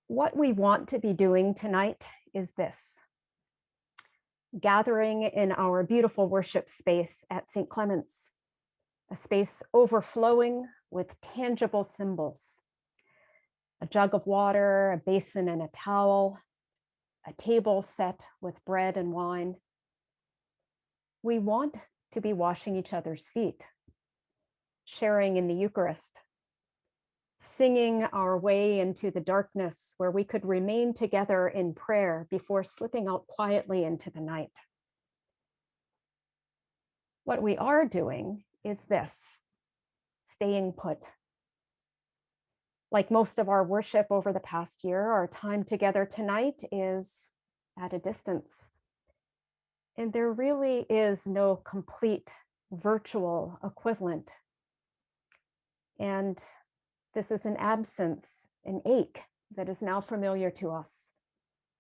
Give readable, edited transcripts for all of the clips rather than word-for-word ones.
What we want to be doing tonight is this: gathering in our beautiful worship space at St. Clement's, a space overflowing with tangible symbols: a jug of water, a basin and a towel, a table set with bread and wine. We want to be washing each other's feet, sharing in the Eucharist, singing our way into the darkness where we could remain together in prayer before slipping out quietly into the night. What we are doing is this: staying put. Like most of our worship over the past year, our time together tonight is at a distance. And there really is no complete virtual equivalent. And this is an absence, an ache that is now familiar to us,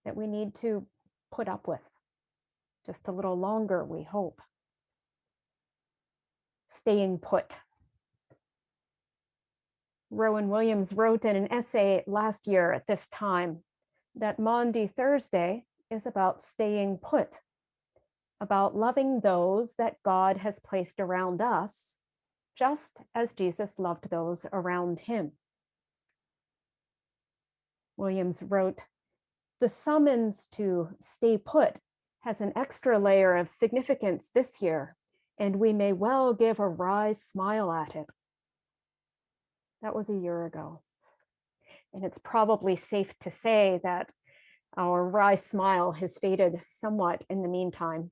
that we need to put up with just a little longer, we hope. Staying put. Rowan Williams wrote in an essay last year at this time that Maundy Thursday is about staying put, about loving those that God has placed around us, just as Jesus loved those around him. Williams wrote, "The summons to stay put has an extra layer of significance this year, and we may well give a wry smile at it." That was a year ago. And it's probably safe to say that our wry smile has faded somewhat in the meantime.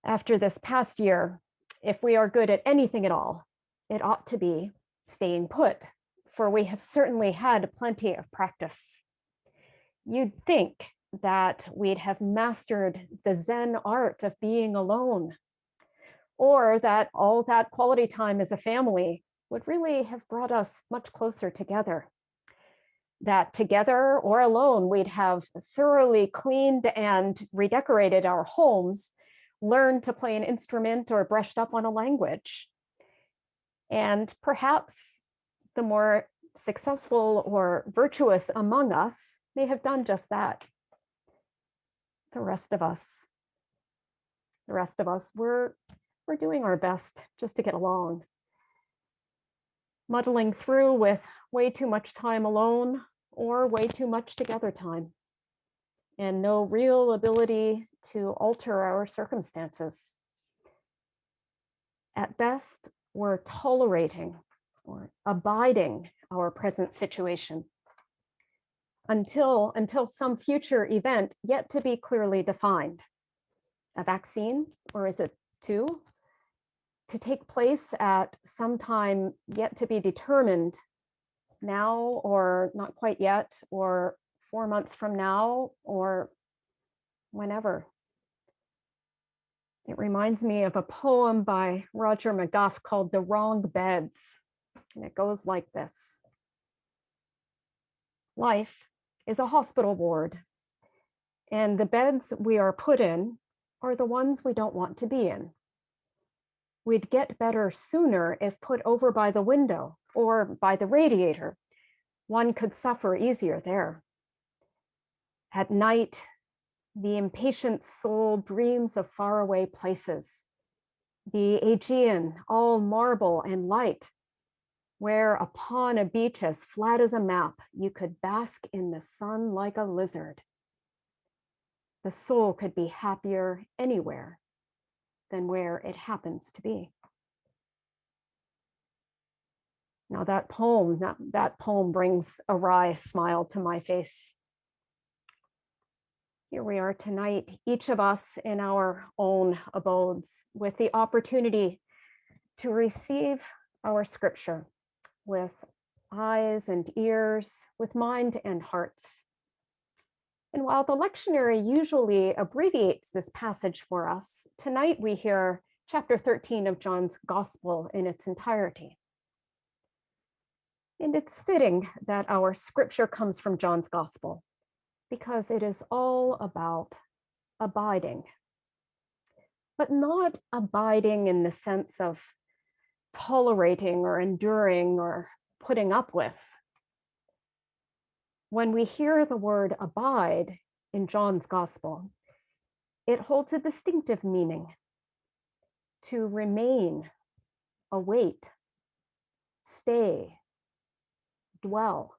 After this past year, if we are good at anything at all, it ought to be staying put, for we have certainly had plenty of practice. You'd think that we'd have mastered the Zen art of being alone, or that all that quality time as a family would really have brought us much closer together. That together or alone, we'd have thoroughly cleaned and redecorated our homes, learned to play an instrument or brushed up on a language. And perhaps the more successful or virtuous among us may have done just that. The rest of us, we're doing our best just to get along, muddling through with way too much time alone or way too much together time, and no real ability to alter our circumstances. At best, we're tolerating or abiding our present situation until some future event yet to be clearly defined. A vaccine, or is it two, to take place at some time yet to be determined, now or not quite yet, or 4 months from now, or whenever. It reminds me of a poem by Roger McGuff called "The Wrong Beds," and it goes like this: life is a hospital ward, and the beds we are put in are the ones we don't want to be in. We'd get better sooner if put over by the window or by the radiator. One could suffer easier there. At night, the impatient soul dreams of faraway places, the Aegean, all marble and light, where upon a beach as flat as a map, you could bask in the sun like a lizard. The soul could be happier anywhere than where it happens to be. Now that poem brings a wry smile to my face. Here we are tonight, each of us in our own abodes, with the opportunity to receive our scripture with eyes and ears, with mind and hearts. And while the lectionary usually abbreviates this passage for us, tonight we hear chapter 13 of John's Gospel in its entirety. And it's fitting that our scripture comes from John's Gospel, because it is all about abiding, but not abiding in the sense of tolerating or enduring or putting up with, When we hear the word abide in John's gospel, it holds a distinctive meaning: to remain, await, stay, dwell.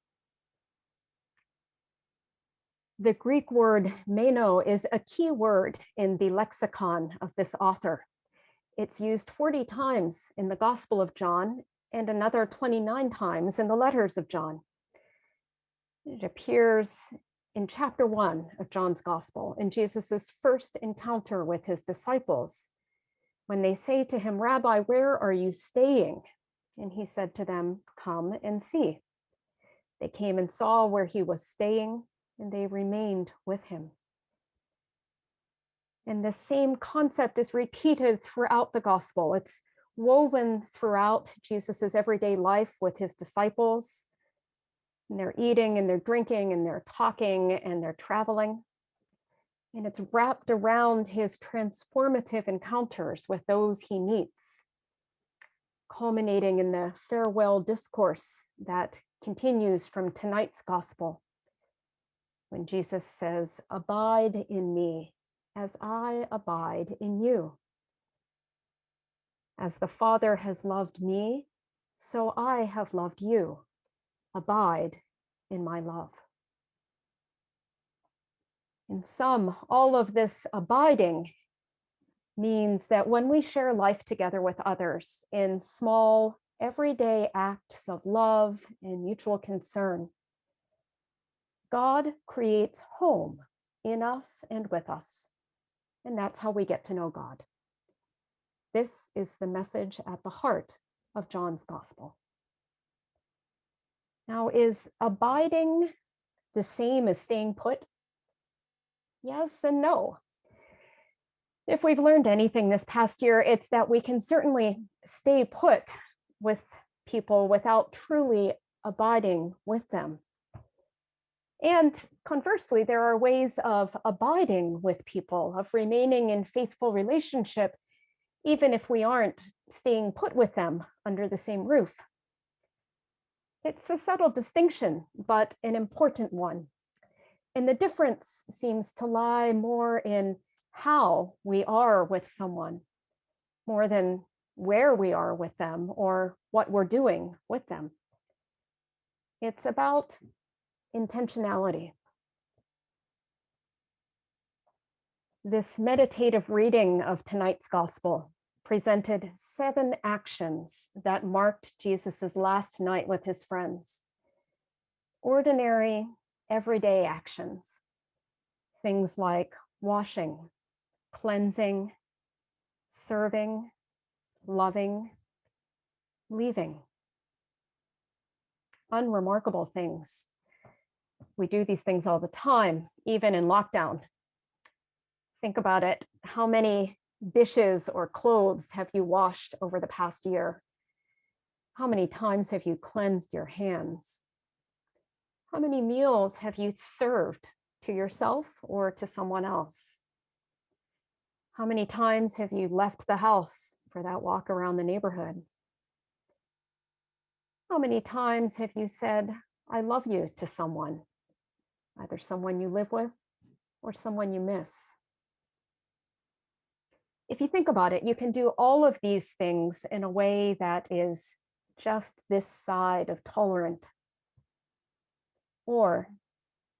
The Greek word meno is a key word in the lexicon of this author. It's used 40 times in the Gospel of John and another 29 times in the letters of John. It appears in chapter 1 of John's Gospel, in Jesus's first encounter with his disciples, when they say to him, "Rabbi, where are you staying?" And he said to them, "Come and see." They came and saw where he was staying, and they remained with him. And the same concept is repeated throughout the gospel. It's woven throughout Jesus's everyday life with his disciples. And they're eating and they're drinking and they're talking and they're traveling. And it's wrapped around his transformative encounters with those he meets, culminating in the farewell discourse that continues from tonight's gospel, when Jesus says, "Abide in me as I abide in you. As the Father has loved me, so I have loved you. Abide in my love." In sum, all of this abiding means that when we share life together with others in small, everyday acts of love and mutual concern, God creates home in us and with us. And that's how we get to know God. This is the message at the heart of John's gospel. Now, is abiding the same as staying put? Yes and no. If we've learned anything this past year, it's that we can certainly stay put with people without truly abiding with them. And conversely, there are ways of abiding with people, of remaining in faithful relationship, even if we aren't staying put with them under the same roof. It's a subtle distinction, but an important one. And the difference seems to lie more in how we are with someone, more than where we are with them or what we're doing with them. It's about intentionality. This meditative reading of tonight's gospel presented 7 actions that marked Jesus's last night with his friends. Ordinary, everyday actions. Things like washing, cleansing, serving, loving, leaving. Unremarkable things. We do these things all the time, even in lockdown. Think about it. How many dishes or clothes have you washed over the past year? How many times have you cleansed your hands? How many meals have you served to yourself or to someone else? How many times have you left the house for that walk around the neighborhood? How many times have you said, "I love you" to someone, either someone you live with or someone you miss? If you think about it, you can do all of these things in a way that is just this side of tolerant. Or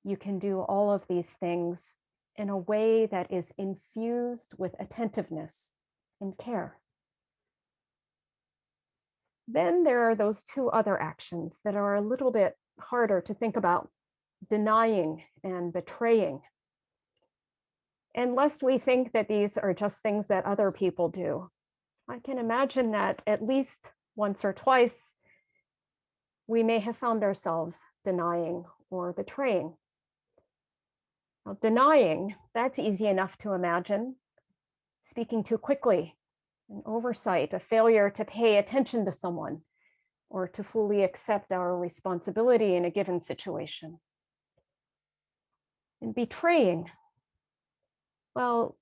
you can do all of these things in a way that is infused with attentiveness and care. Then there are those 2 other actions that are a little bit harder to think about: denying and betraying. And lest we think that these are just things that other people do, I can imagine that at least once or twice, we may have found ourselves denying or betraying. Now, denying, that's easy enough to imagine. Speaking too quickly, an oversight, a failure to pay attention to someone, or to fully accept our responsibility in a given situation. And betraying, well,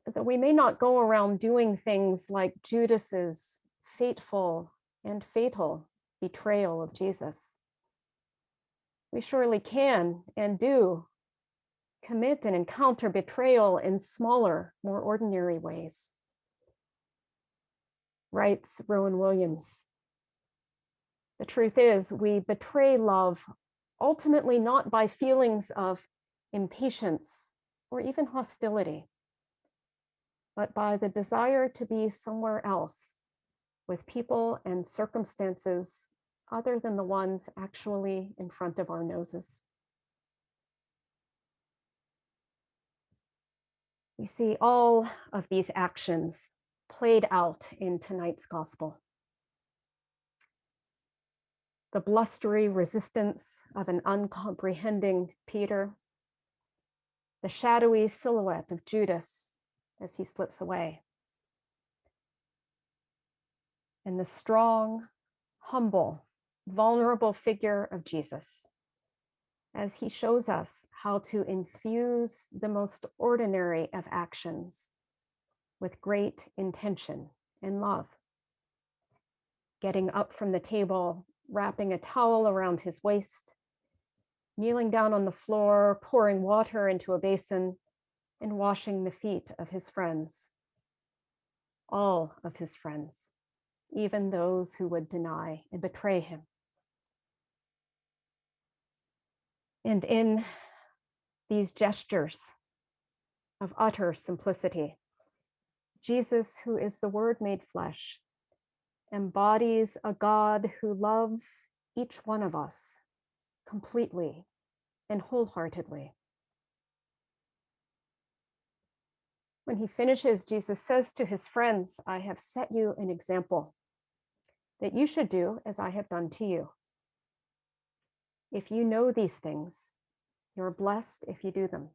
that we may not go around doing things like Judas's fateful and fatal betrayal of Jesus. We surely can and do commit and encounter betrayal in smaller, more ordinary ways. Writes Rowan Williams. The truth is, we betray love ultimately not by feelings of impatience or even hostility, but by the desire to be somewhere else with people and circumstances other than the ones actually in front of our noses. We see all of these actions played out in tonight's gospel. The blustery resistance of an uncomprehending Peter, the shadowy silhouette of Judas as he slips away, and the strong, humble, vulnerable figure of Jesus as he shows us how to infuse the most ordinary of actions with great intention and love. Getting up from the table, wrapping a towel around his waist, kneeling down on the floor, pouring water into a basin, and washing the feet of his friends. All of his friends, even those who would deny and betray him. And in these gestures of utter simplicity, Jesus, who is the Word made flesh, embodies a God who loves each one of us completely and wholeheartedly. When he finishes, Jesus says to his friends, I have set you an example that you should do as I have done to you. If you know these things, you're blessed if you do them.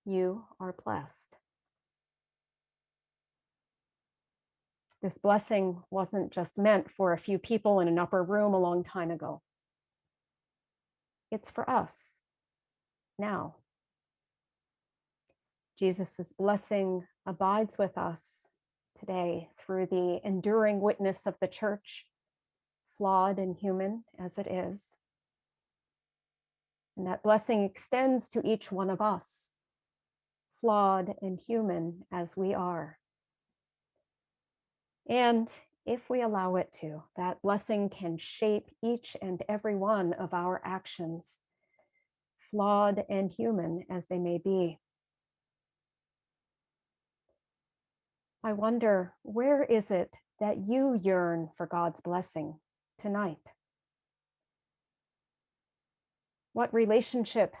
You are blessed. This blessing wasn't just meant for a few people in an upper room a long time ago. It's for us now. Jesus' blessing abides with us today through the enduring witness of the church, flawed and human as it is. And that blessing extends to each one of us, flawed and human as we are. And if we allow it to, that blessing can shape each and every one of our actions, flawed and human as they may be. I wonder, where is it that you yearn for God's blessing tonight? What relationship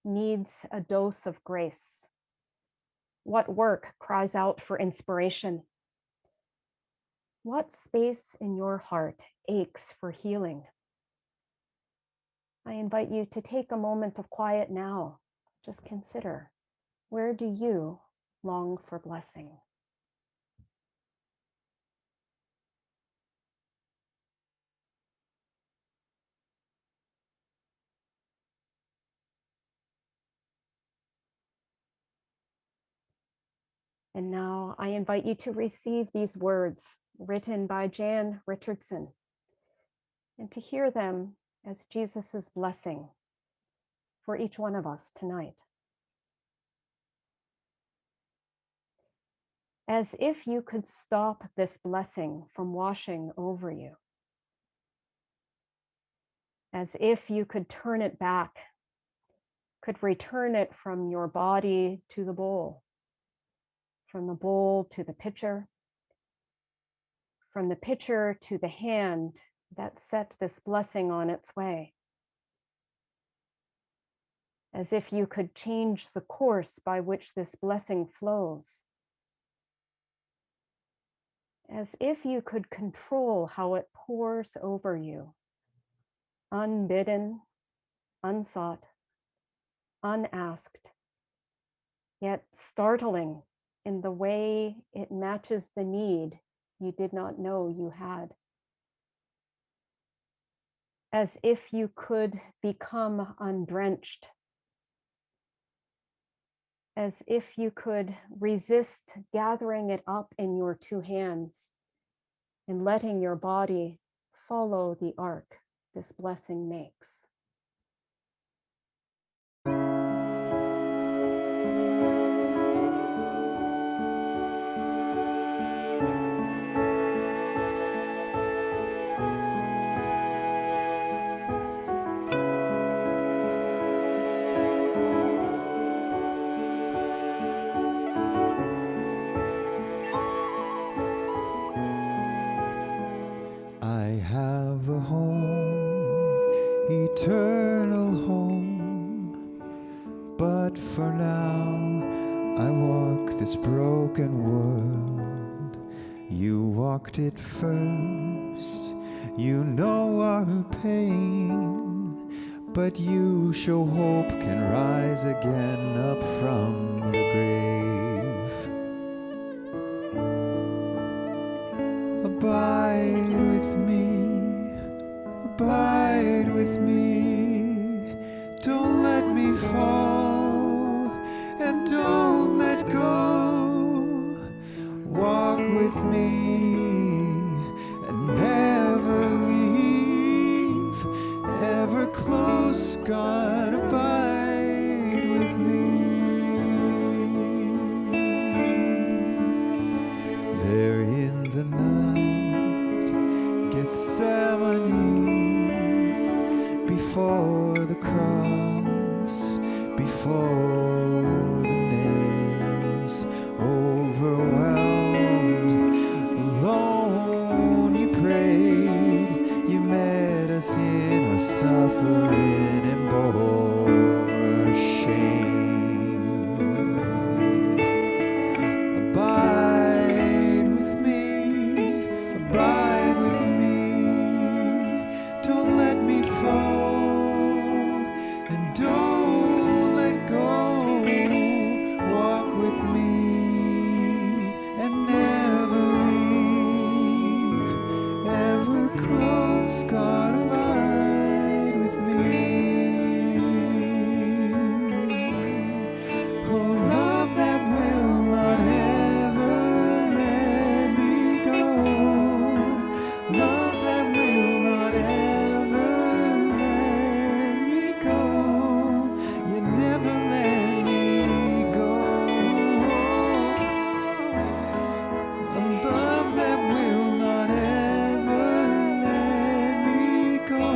needs a dose of grace? What work cries out for inspiration? What space in your heart aches for healing? I invite you to take a moment of quiet now. Just consider, where do you long for blessing? And now I invite you to receive these words written by Jan Richardson and to hear them as Jesus's blessing for each one of us tonight. As if you could stop this blessing from washing over you. As if you could turn it back, could return it from your body to the bowl, from the bowl to the pitcher, from the pitcher to the hand that set this blessing on its way. As if you could change the course by which this blessing flows. As if you could control how it pours over you, unbidden, unsought, unasked, yet startling in the way it matches the need you did not know you had. As if you could become undrenched. As if you could resist gathering it up in your two hands and letting your body follow the ark this blessing makes. I have a home, eternal home, but for now I walk this broken world. You walked it first, you know our pain, but you show hope can rise again up from the grave. Abide with me, abide with me, don't let me fall, and don't let go. Walk with me, and never leave, ever close, God, abide with me. There in the night, Gethsemane, before the cross, before the nails, overwhelmed, alone, you prayed, you met us in our suffering and bore our shame. Abide with me, abide with me, don't let me fall, and don't let go. Walk with me, and never leave, ever close, God, abide with me. Oh, love that will not ever let me go, love that will not ever let me go, you never let me go. A love that will not ever let me go.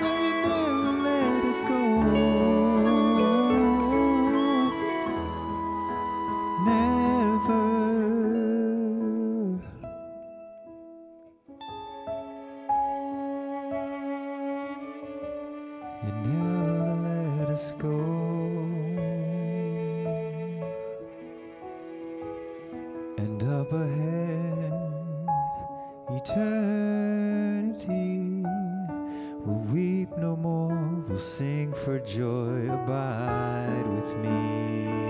Will you never let us go? Never. You never let us go. And up ahead, eternity, we'll weep no more, we'll sing for joy, abide with me.